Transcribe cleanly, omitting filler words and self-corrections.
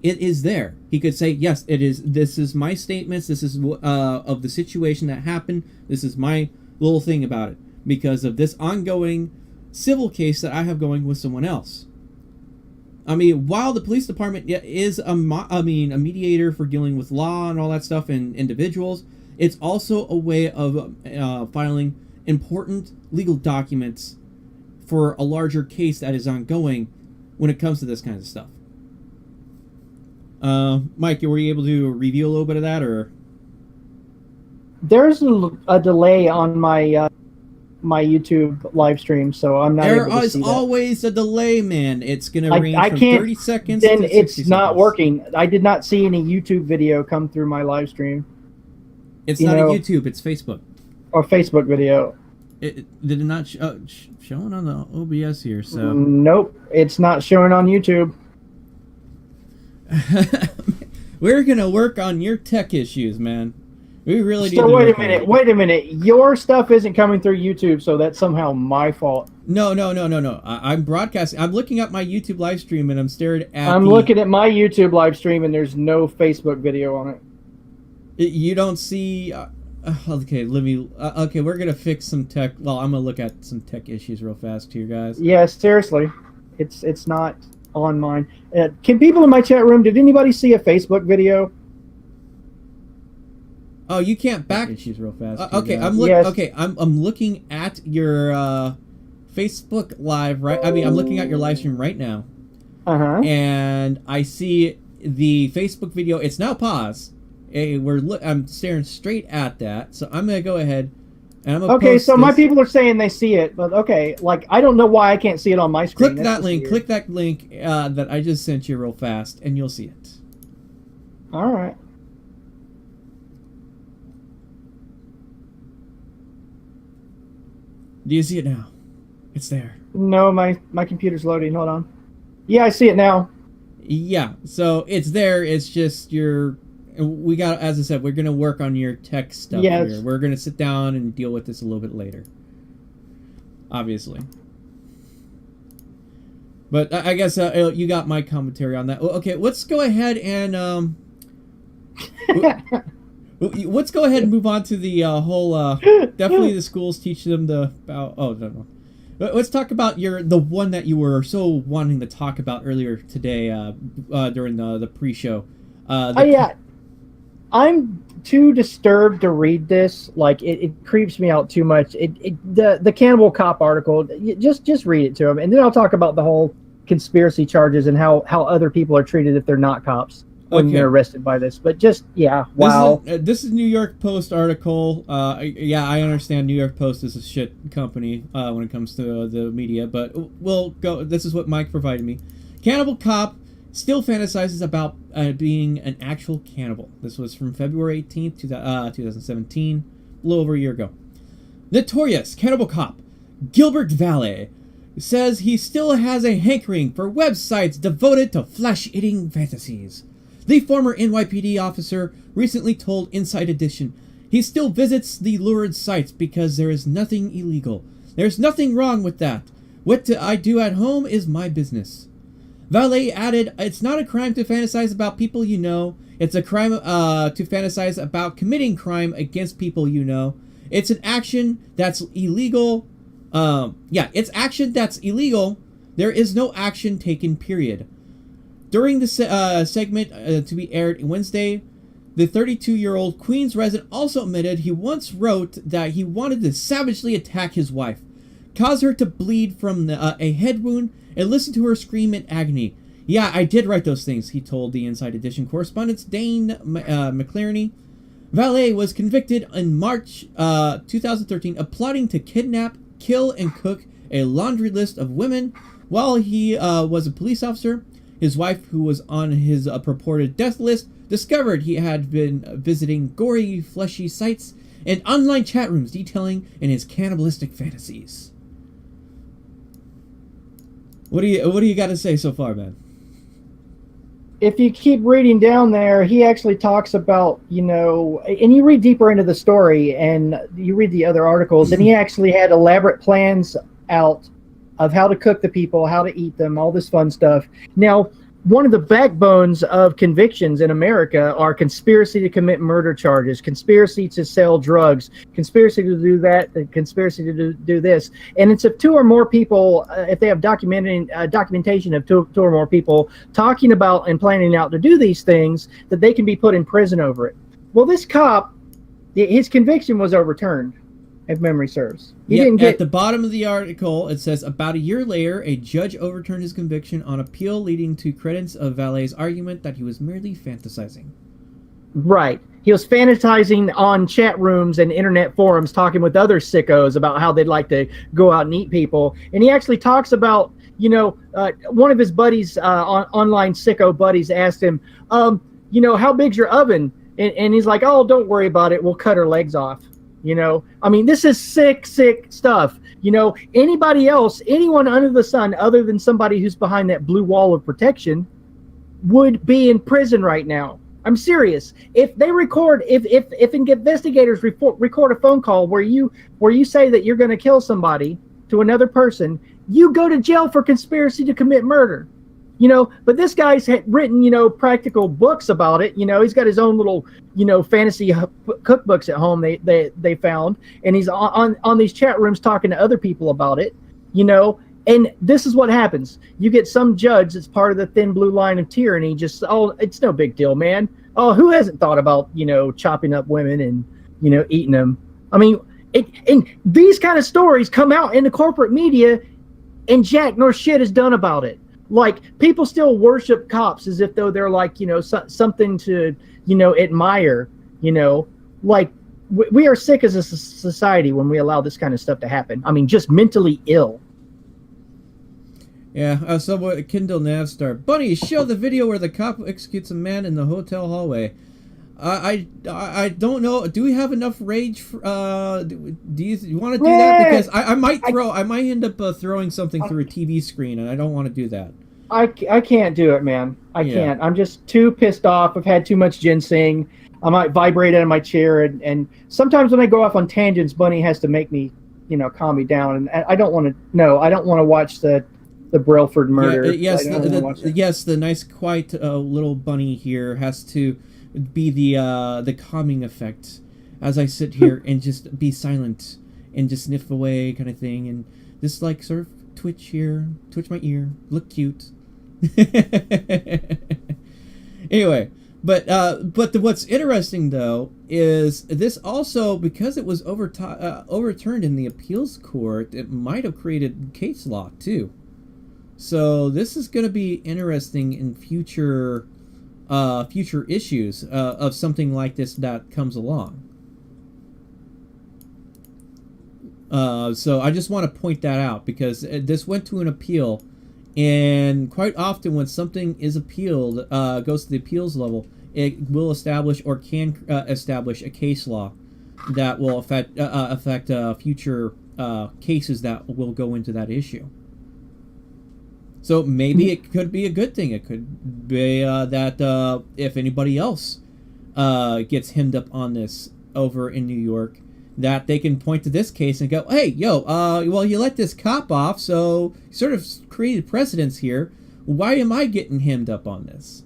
it is there. He could say, yes, it is. This is my statements. This is of the situation that happened. This is my little thing about it because of this ongoing civil case that I have going with someone else. I mean, while the police department is a mediator for dealing with law and all that stuff and individuals, it's also a way of filing important legal documents for a larger case that is ongoing when it comes to this kind of stuff. Mike, were you able to review a little bit of that, or? There's a delay on my my YouTube live stream, so I'm not able to see that. There is always a delay, man. It's going to range from 30 seconds then to 60 it's not seconds. working. I did not see any YouTube video come through my live stream. It's not a YouTube, it's Facebook. Or Facebook video. It did not showing on the OBS here, so. Nope, it's not showing on YouTube. We're going to work on your tech issues, man. We really need to wait a minute. Your stuff isn't coming through YouTube, so that's somehow my fault. No. I'm broadcasting. I'm looking at my YouTube live stream, and I'm staring at I'm looking at my YouTube live stream, and there's no Facebook video on it. You don't see... okay, let me... okay, we're going to fix some tech... Well, I'm going to look at some tech issues real fast here, guys. Yeah, seriously. It's not on mine. Can people in my chat room, did anybody see a Facebook video? Oh, you can't back issues real fast. Okay, I'm looking at your Facebook live right. I mean, I'm looking at your live stream right now. And I see the Facebook video. It's now paused. I'm staring straight at that. So I'm gonna go ahead and I'm gonna post so this. my people are saying they see it, but okay, like I don't know why I can't see it on my screen. Click that link. Click that link that I just sent you real fast, and you'll see it. All right. Do you see it now? It's there. No, my computer's loading. Hold on. Yeah, I see it now. Yeah, so it's there. It's just we got, as I said, we're going to work on your tech stuff here. We're going to sit down and deal with this a little bit later. Obviously. But I guess you got my commentary on that. Okay, let's go ahead and... let's go ahead and move on to the whole definitely the schools teach them no. Let's talk about the one that you were so wanting to talk about earlier today during the pre-show. Yeah, I'm too disturbed to read this. Like it creeps me out too much. The Cannibal Cop article, just read it to him, and then I'll talk about the whole conspiracy charges and how other people are treated if they're not cops when they're arrested by this. But just, yeah, wow. This is New York Post article. Yeah, I understand New York Post is a shit company when it comes to the media, but we'll go. This is what Mike provided me. Cannibal Cop still fantasizes about being an actual cannibal. This was from February 18th, 2017, a little over a year ago. Notorious Cannibal Cop Gilbert Valle says he still has a hankering for websites devoted to flesh-eating fantasies. The former NYPD officer recently told Inside Edition he still visits the lurid sites because there is nothing illegal. There's nothing wrong with that. What I do at home is my business. Valet added, it's not a crime to fantasize about people you know. It's a crime to fantasize about committing crime against people you know. It's an action that's illegal. It's action that's illegal. There is no action taken, period. During the segment to be aired Wednesday, the 32-year-old Queens resident also admitted he once wrote that he wanted to savagely attack his wife, cause her to bleed from a head wound, and listen to her scream in agony. Yeah, I did write those things, he told the Inside Edition correspondent Dane McClarney. Valet was convicted in March 2013 of plotting to kidnap, kill, and cook a laundry list of women while he was a police officer. His wife, who was on his purported death list, discovered he had been visiting gory, fleshy sites and online chat rooms detailing in his cannibalistic fantasies. What do you got to say so far, man? If you keep reading down there, he actually talks about, and you read deeper into the story and you read the other articles, and he actually had elaborate plans out of how to cook the people, how to eat them, all this fun stuff. Now, one of the backbones of convictions in America are conspiracy to commit murder charges, conspiracy to sell drugs, conspiracy to do that, conspiracy to do this. And it's if two or more people, if they have documentation of two or more people talking about and planning out to do these things, that they can be put in prison over it. Well, this cop, his conviction was overturned, if memory serves. At the bottom of the article, it says, about a year later, a judge overturned his conviction on appeal, leading to credence of Valet's argument that he was merely fantasizing. Right. He was fantasizing on chat rooms and internet forums, talking with other sickos about how they'd like to go out and eat people. And he actually talks about, one of his buddies, online sicko buddies, asked him, how big's your oven? And he's like, oh, don't worry about it. We'll cut her legs off. This is sick stuff. Anybody else, anyone under the sun other than somebody who's behind that blue wall of protection would be in prison right now. I'm serious. If they record, if investigators record a phone call where you say that you're going to kill somebody to another person, you go to jail for conspiracy to commit murder. But this guy's written, practical books about it. He's got his own little, fantasy cookbooks at home they found. And he's on these chat rooms talking to other people about it, And this is what happens. You get some judge that's part of the thin blue line of tyranny. Just, oh, it's no big deal, man. Oh, who hasn't thought about, chopping up women and, eating them? And these kind of stories come out in the corporate media and jack nor shit is done about it. Like, people still worship cops as if though they're like, something to, admire, like we are sick as a society when we allow this kind of stuff to happen. Just mentally ill. Yeah, so Kindle Navstar. Bunny, show the video where the cop executes a man in the hotel hallway. I don't know. Do we have enough rage? Do you want to do that? Because I might end up throwing something through a TV screen, and I don't want to do that. I can't do it, man. I can't. I'm just too pissed off. I've had too much ginseng. I might vibrate out of my chair, and sometimes when I go off on tangents, Bunny has to make me, calm me down. And I don't want to. No, I don't want to watch the Brelford murder. Yes, the nice, quiet little bunny here has to be the calming effect as I sit here and just be silent and just sniff away kind of thing, and just like sort of twitch my ear, look cute. Anyway, but what's interesting though is this also, because it was overturned in the appeals court, it might have created case law too. So this is going to be interesting in future issues of something like this that comes along. So I just want to point that out, because this went to an appeal, and quite often when something is appealed, goes to the appeals level, it will establish or can establish a case law that will affect future cases that will go into that issue. So maybe it could be a good thing. It could be that if anybody else gets hemmed up on this over in New York, that they can point to this case and go, hey, well, you let this cop off, so you sort of created precedence here. Why am I getting hemmed up on this?